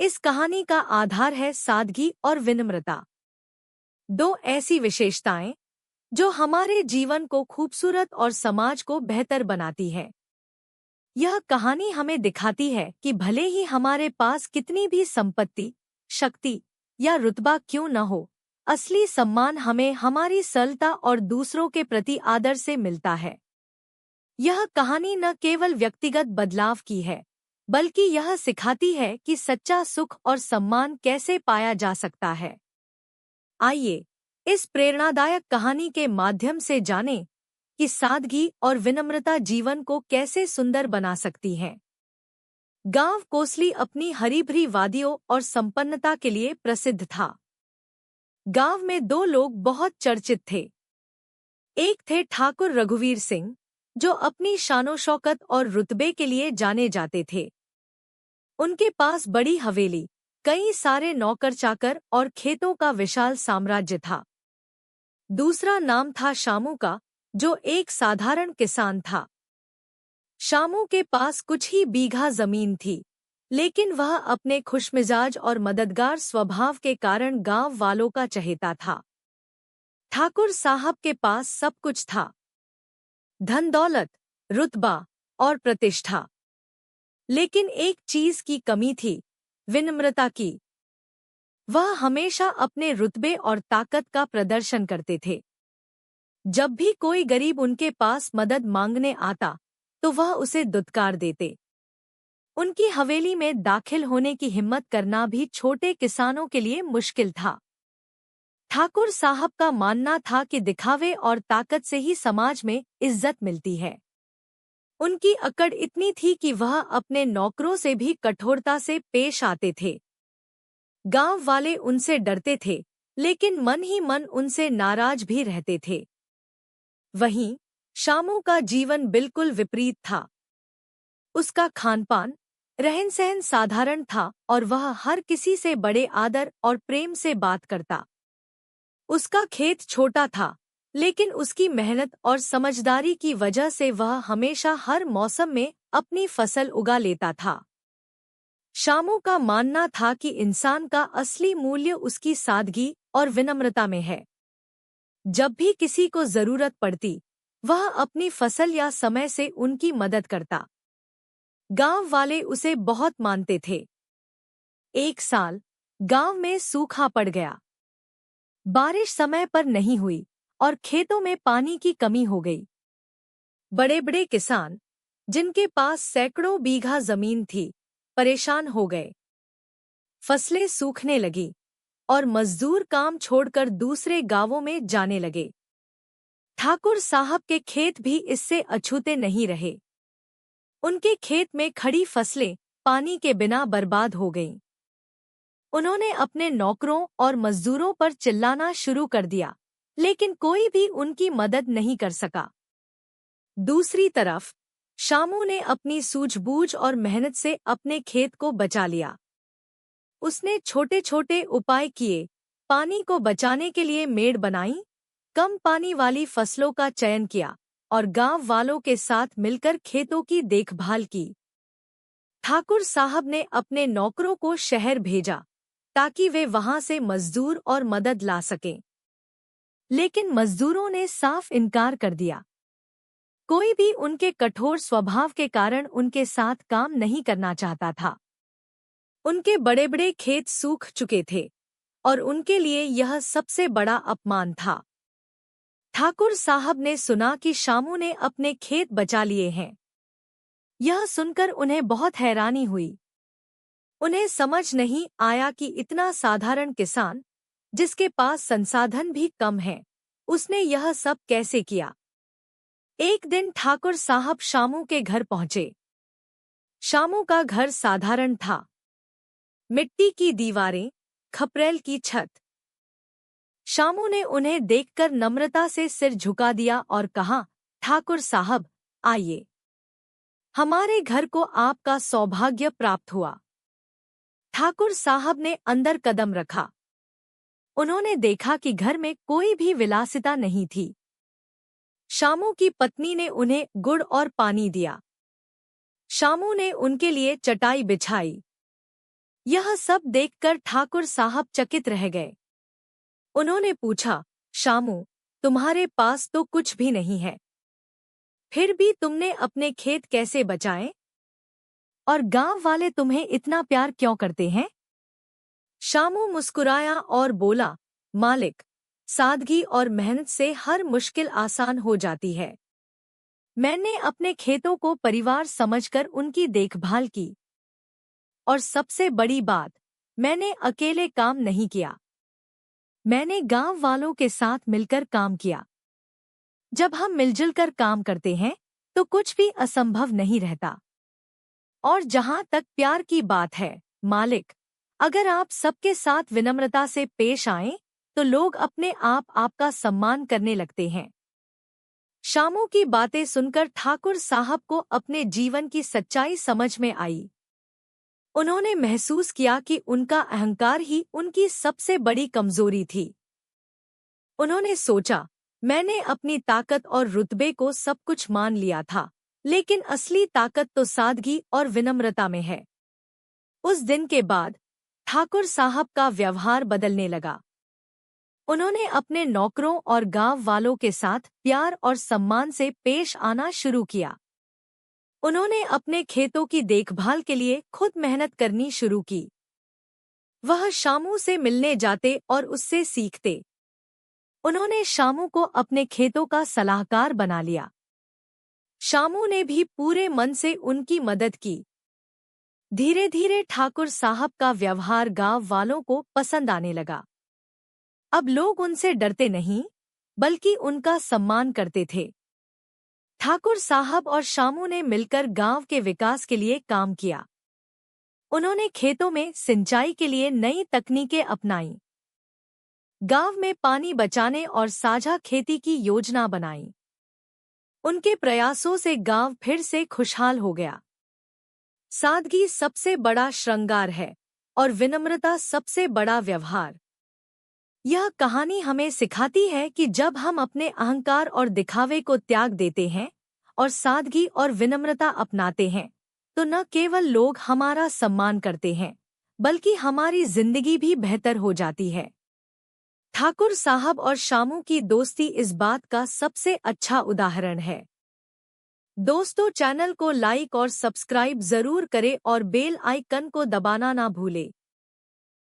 इस कहानी का आधार है सादगी और विनम्रता, दो ऐसी विशेषताएं जो हमारे जीवन को खूबसूरत और समाज को बेहतर बनाती है। यह कहानी हमें दिखाती है कि भले ही हमारे पास कितनी भी संपत्ति, शक्ति या रुतबा क्यों न हो, असली सम्मान हमें हमारी सरलता और दूसरों के प्रति आदर से मिलता है। यह कहानी न केवल व्यक्तिगत बदलाव की है, बल्कि यह सिखाती है कि सच्चा सुख और सम्मान कैसे पाया जा सकता है। आइए, इस प्रेरणादायक कहानी के माध्यम से जानें कि सादगी और विनम्रता जीवन को कैसे सुंदर बना सकती हैं। गांव कोसली अपनी हरी-भरी वादियों और संपन्नता के लिए प्रसिद्ध था। गांव में दो लोग बहुत चर्चित थे। एक थे ठाकुर रघुवीर सिंह, जो अपनी शानो-शौकत और रुतबे के लिए जाने जाते थे। उनके पास बड़ी हवेली, कई सारे नौकर-चाकर और खेतों का विशाल साम्राज्य था। दूसरा नाम था शामू का, जो एक साधारण किसान था। शामू के पास कुछ ही बीघा जमीन थी, लेकिन वह अपने खुशमिजाज और मददगार स्वभाव के कारण गांव वालों का चहेता था। ठाकुर साहब के पास सब कुछ था, धन दौलत, रुतबा और प्रतिष्ठा, लेकिन एक चीज की कमी थी, विनम्रता की। वह हमेशा अपने रुतबे और ताकत का प्रदर्शन करते थे। जब भी कोई गरीब उनके पास मदद मांगने आता, तो वह उसे दुत्कार देते। उनकी हवेली में दाखिल होने की हिम्मत करना भी छोटे किसानों के लिए मुश्किल था। ठाकुर साहब का मानना था कि दिखावे और ताकत से ही समाज में इज्जत मिलती है। उनकी अकड़ इतनी थी कि वह अपने नौकरों से भी कठोरता से पेश आते थे। गांव वाले उनसे डरते थे, लेकिन मन ही मन उनसे नाराज भी रहते थे। वहीं शामू का जीवन बिल्कुल विपरीत था। उसका खानपान, रहन-सहन साधारण था और वह हर किसी से बड़े आदर और प्रेम से बात करता। उसका खेत छोटा था, लेकिन उसकी मेहनत और समझदारी की वजह से वह हमेशा हर मौसम में अपनी फसल उगा लेता था। शामू का मानना था कि इंसान का असली मूल्य उसकी सादगी और विनम्रता में है। जब भी किसी को जरूरत पड़ती, वह अपनी फसल या समय से उनकी मदद करता। गांव वाले उसे बहुत मानते थे। एक साल गांव में सूखा पड़ गया। बारिश समय पर नहीं हुई और खेतों में पानी की कमी हो गई। बड़े-बड़े किसान, जिनके पास सैकड़ों बीघा जमीन थी, परेशान हो गए। फसलें सूखने लगी और मजदूर काम छोड़कर दूसरे गांवों में जाने लगे। ठाकुर साहब के खेत भी इससे अछूते नहीं रहे। उनके खेत में खड़ी फसलें पानी के बिना बर्बाद हो गईं। उन्होंने अपने नौकरों और मजदूरों पर चिल्लाना शुरू कर दिया, लेकिन कोई भी उनकी मदद नहीं कर सका। दूसरी तरफ शामू ने अपनी सूझबूझ और मेहनत से अपने खेत को बचा लिया। उसने छोटे-छोटे उपाय किए, पानी को बचाने के लिए मेड़ बनाई, कम पानी वाली फसलों का चयन किया और गांव वालों के साथ मिलकर खेतों की देखभाल की। ठाकुर साहब ने अपने नौकरों को शहर भेजा, ताकि वे वहां से मजदूर और मदद ला सकें। लेकिन मजदूरों ने साफ इनकार कर दिया। कोई भी उनके कठोर स्वभाव के कारण उनके साथ काम नहीं करना चाहता था। उनके बड़े-बड़े खेत सूख चुके थे और उनके लिए यह सबसे बड़ा अपमान था। ठाकुर साहब ने सुना कि शामू ने अपने खेत बचा लिए हैं। यह सुनकर उन्हें बहुत हैरानी हुई। उन्हें समझ नहीं आया कि इतना साधारण किसान, जिसके पास संसाधन भी कम हैं, उसने यह सब कैसे किया। एक दिन ठाकुर साहब शामू के घर पहुंचे। शामू का घर साधारण था। मिट्टी की दीवारें, खपरेल की छत। शामू ने उन्हें देखकर नम्रता से सिर झुका दिया और कहा, ठाकुर साहब, आइए। हमारे घर को आपका सौभाग्य प्राप्त हुआ। ठाकुर साहब ने अंदर कदम रखा। उन्होंने देखा कि घर में कोई भी विलासिता नहीं थी। शामू की पत्नी ने उन्हें गुड़ और पानी दिया। शामू ने उनके लिए चटाई बिछाई। यह सब देखकर ठाकुर साहब चकित रह गए। उन्होंने पूछा, शामू, तुम्हारे पास तो कुछ भी नहीं है, फिर भी तुमने अपने खेत कैसे बचाए? और गांव वाले तुम्हें इतना प्यार क्यों करते हैं? शामू मुस्कुराया और बोला, मालिक, सादगी और मेहनत से हर मुश्किल आसान हो जाती है। मैंने अपने खेतों को परिवार समझकर उनकी देखभाल की। और सबसे बड़ी बात, मैंने अकेले काम नहीं किया, मैंने गांव वालों के साथ मिलकर काम किया। जब हम मिलजुल कर काम करते हैं तो कुछ भी असंभव नहीं रहता। और जहां तक प्यार की बात है, मालिक, अगर आप सबके साथ विनम्रता से पेश आएं तो लोग अपने आप आपका सम्मान करने लगते हैं। शामू की बातें सुनकर ठाकुर साहब को अपने जीवन की सच्चाई समझ में आई। उन्होंने महसूस किया कि उनका अहंकार ही उनकी सबसे बड़ी कमजोरी थी। उन्होंने सोचा, मैंने अपनी ताकत और रुतबे को सब कुछ मान लिया था, लेकिन असली ताकत तो सादगी और विनम्रता में है। उस दिन के बाद ठाकुर साहब का व्यवहार बदलने लगा। उन्होंने अपने नौकरों और गांव वालों के साथ प्यार और सम्मान से पेश आना शुरू किया। उन्होंने अपने खेतों की देखभाल के लिए खुद मेहनत करनी शुरू की। वह शामू से मिलने जाते और उससे सीखते। उन्होंने शामू को अपने खेतों का सलाहकार बना लिया। शामू ने भी पूरे मन से उनकी मदद की। धीरे धीरे ठाकुर साहब का व्यवहार गांव वालों को पसंद आने लगा। अब लोग उनसे डरते नहीं, बल्कि उनका सम्मान करते थे। ठाकुर साहब और शामू ने मिलकर गांव के विकास के लिए काम किया। उन्होंने खेतों में सिंचाई के लिए नई तकनीकें अपनाईं, गांव में पानी बचाने और साझा खेती की योजना बनाई। उनके प्रयासों से गांव फिर से खुशहाल हो गया। सादगी सबसे बड़ा श्रृंगार है और विनम्रता सबसे बड़ा व्यवहार। यह कहानी हमें सिखाती है कि जब हम अपने अहंकार और दिखावे को त्याग देते हैं और सादगी और विनम्रता अपनाते हैं, तो न केवल लोग हमारा सम्मान करते हैं, बल्कि हमारी जिंदगी भी बेहतर हो जाती है। ठाकुर साहब और शामू की दोस्ती इस बात का सबसे अच्छा उदाहरण है। दोस्तों, चैनल को लाइक और सब्सक्राइब जरूर करें और बेल आइकन को दबाना ना भूलें।